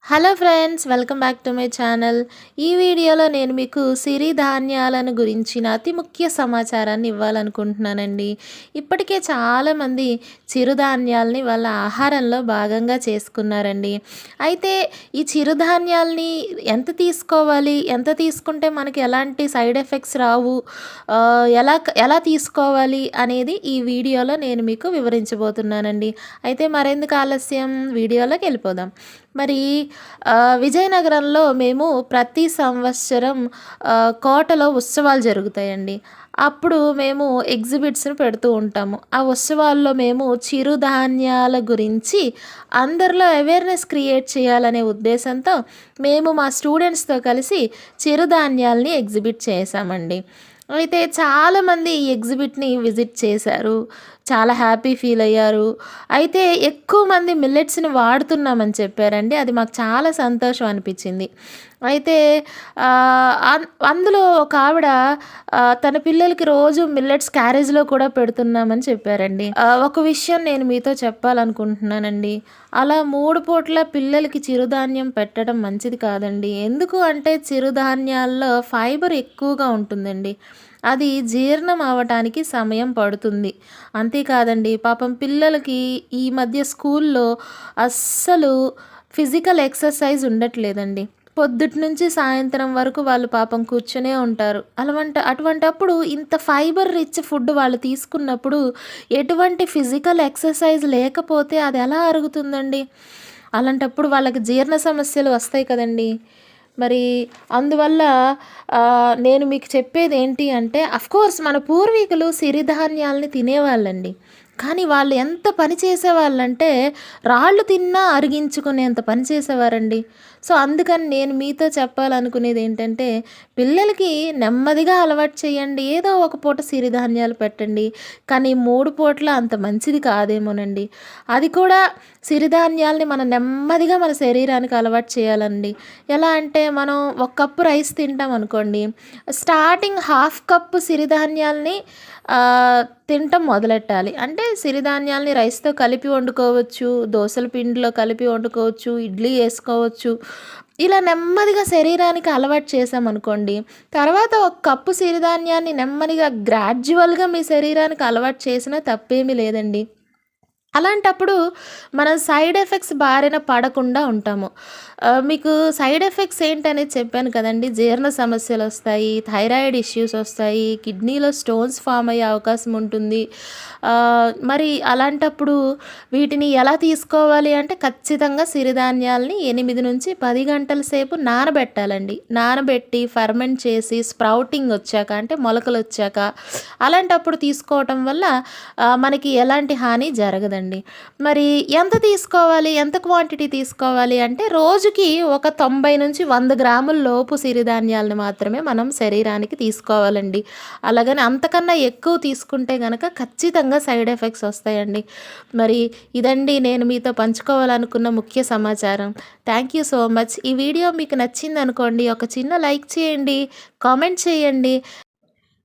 Hello friends, welcome back to my channel. ఈ వీడియోలో నేను మీకు సిరిధాన్యాలను గురించిన అతి ముఖ్య సమాచారాన్ని ఇవ్వాలనుకుంటున్నానండి. ఇప్పటికే చాలామంది చిరుధాన్యాల్ని వాళ్ళ ఆహారంలో భాగంగా చేసుకున్నారండి. అయితే ఈ చిరుధాన్యాల్ని ఎంత తీసుకోవాలి, ఎంత తీసుకుంటే మనకి ఎలాంటి సైడ్ ఎఫెక్ట్స్ రావు, ఎలా ఎలా తీసుకోవాలి అనేది ఈ వీడియోలో నేను మీకు వివరించబోతున్నానండి. అయితే మరెందుకు ఆలస్యం, వీడియోలోకి వెళ్ళిపోదాం. మరి విజయనగరంలో మేము ప్రతి సంవత్సరం కోటలో ఉత్సవాలు జరుగుతాయండి. అప్పుడు మేము ఎగ్జిబిట్స్‌ని పెడుతూ ఉంటాము. ఆ ఉత్సవాల్లో మేము చిరుధాన్యాల గురించి అందరిలో అవేర్‌నెస్ క్రియేట్ చేయాలనే ఉద్దేశంతో మేము మా స్టూడెంట్స్‌తో కలిసి చిరుధాన్యాల్ని ఎగ్జిబిట్ చేశామండి. అయితే చాలామంది ఈ ఎగ్జిబిట్‌ని విజిట్ చేశారు. చాలా హ్యాపీ ఫీల్ అయ్యారు. అయితే ఎక్కువ మంది మిల్లెట్స్‌ని వాడుతున్నామని చెప్పారండి. అది మాకు చాలా సంతోషం అనిపించింది. అయితే అందులో ఒక ఆవిడ తన పిల్లలకి రోజు మిల్లెట్స్ క్యారేజ్‌లో కూడా పెడుతున్నామని చెప్పారండి. ఒక విషయం నేను మీతో చెప్పాలనుకుంటున్నానండి. అలా 3 పూట్ల పిల్లలకి చిరుధాన్యం పెట్టడం మంచిది కాదండి. ఎందుకు అంటే చిరుధాన్యాల్లో ఫైబర్ ఎక్కువగా ఉంటుందండి. అది జీర్ణం అవ్వటానికి సమయం పడుతుంది. అంతేకాదండి, పాపం పిల్లలకి ఈ మధ్య స్కూల్లో అస్సలు ఫిజికల్ ఎక్సర్సైజ్ ఉండట్లేదండి. పొద్దుటి నుంచి సాయంత్రం వరకు వాళ్ళు పాపం కూర్చునే ఉంటారు. అటువంటప్పుడు ఇంత ఫైబర్ రిచ్ ఫుడ్ వాళ్ళు తీసుకున్నప్పుడు ఎటువంటి ఫిజికల్ ఎక్సర్సైజ్ లేకపోతే అది ఎలా అరుగుతుందండి? అలాంటప్పుడు వాళ్ళకి జీర్ణ సమస్యలు వస్తాయి కదండీ! మరి అందువల్ల నేను మీకు చెప్పేది ఏంటి అంటే, అఫ్‌కోర్స్ మన పూర్వీకులు సిరిధాన్యాల్ని తినేవాళ్ళండి. కానీ వాళ్ళు ఎంత పని చేసేవాళ్ళంటే, రాళ్ళు తిన్నా అరిగించుకునేంత పని చేసేవారండి. సో, అందుకని నేను మీతో చెప్పాలనుకునేది ఏంటంటే, పిల్లలకి నెమ్మదిగా అలవాటు చేయండి. ఏదో ఒక పూట సిరిధాన్యాలు పెట్టండి. కానీ 3 పూట్ల అంత మంచిది కాదేమోనండి. అది కూడా సిరిధాన్యాల్ని మనం నెమ్మదిగా మన శరీరానికి అలవాటు చేయాలండి. ఎలా అంటే, మనం ఒక కప్పు రైస్ తింటాం అనుకోండి, స్టార్టింగ్ హాఫ్ కప్పు సిరిధాన్యాల్ని తినటం మొదలెట్టాలి. అంటే సిరిధాన్యాల్ని రైస్‌తో కలిపి వండుకోవచ్చు, దోసల పిండిలో కలిపి వండుకోవచ్చు, ఇడ్లీ ఏసుకోవచ్చు. ఇలా నెమ్మదిగా శరీరానికి అలవాటు చేశామనుకోండి, తర్వాత ఒక కప్పు సిరిధాన్యాన్ని నెమ్మదిగా గ్రాడ్యువల్‌గా మీ శరీరానికి అలవాటు చేసినా తప్పేమీ లేదండి. అలాంటప్పుడు మనం సైడ్ ఎఫెక్ట్స్ బారిన పడకుండా ఉంటాము. మీకు సైడ్ ఎఫెక్ట్స్ ఏంటనేది చెప్పాను కదండీ! జీర్ణ సమస్యలొస్తాయి, థైరాయిడ్ ఇష్యూస్ వస్తాయి, కిడ్నీలో స్టోన్స్ ఫార్మ్ అయ్యే అవకాశం ఉంటుంది. మరి అలాంటప్పుడు వీటిని ఎలా తీసుకోవాలి అంటే, ఖచ్చితంగా సిరిధాన్యాల్ని 8-10 గంటల సేపు నానబెట్టాలండి. నానబెట్టి ఫెర్మెంట్ చేసి స్ప్రౌటింగ్ వచ్చాక, అంటే మొలకలొచ్చాక అలాంటప్పుడు తీసుకోవటం వల్ల మనకి ఎలాంటి హాని జరగదండి. మరి ఎంత తీసుకోవాలి, ఎంత క్వాంటిటీ తీసుకోవాలి అంటే, రోజుకి ఒక 90-100 గ్రాముల లోపు సిరిధాన్యాలను మాత్రమే మనం శరీరానికి తీసుకోవాలండి. అలాగని అంతకన్నా ఎక్కువ తీసుకుంటే గనక ఖచ్చితంగా సైడ్ ఎఫెక్ట్స్ వస్తాయండి. మరి ఇదండి నేను మీతో పంచుకోవాలనుకున్న ముఖ్య సమాచారం. Thank you so much. ఈ వీడియో మీకు నచ్చిందనుకోండి, ఒక చిన్న లైక్ చేయండి, కామెంట్ చేయండి.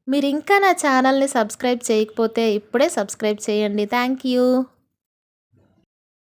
మీరింకా నా ఛానల్‌ని సబ్స్క్రైబ్ చేయకపోతే ఇప్పుడే సబ్స్క్రైబ్ చేయండి. Thank you.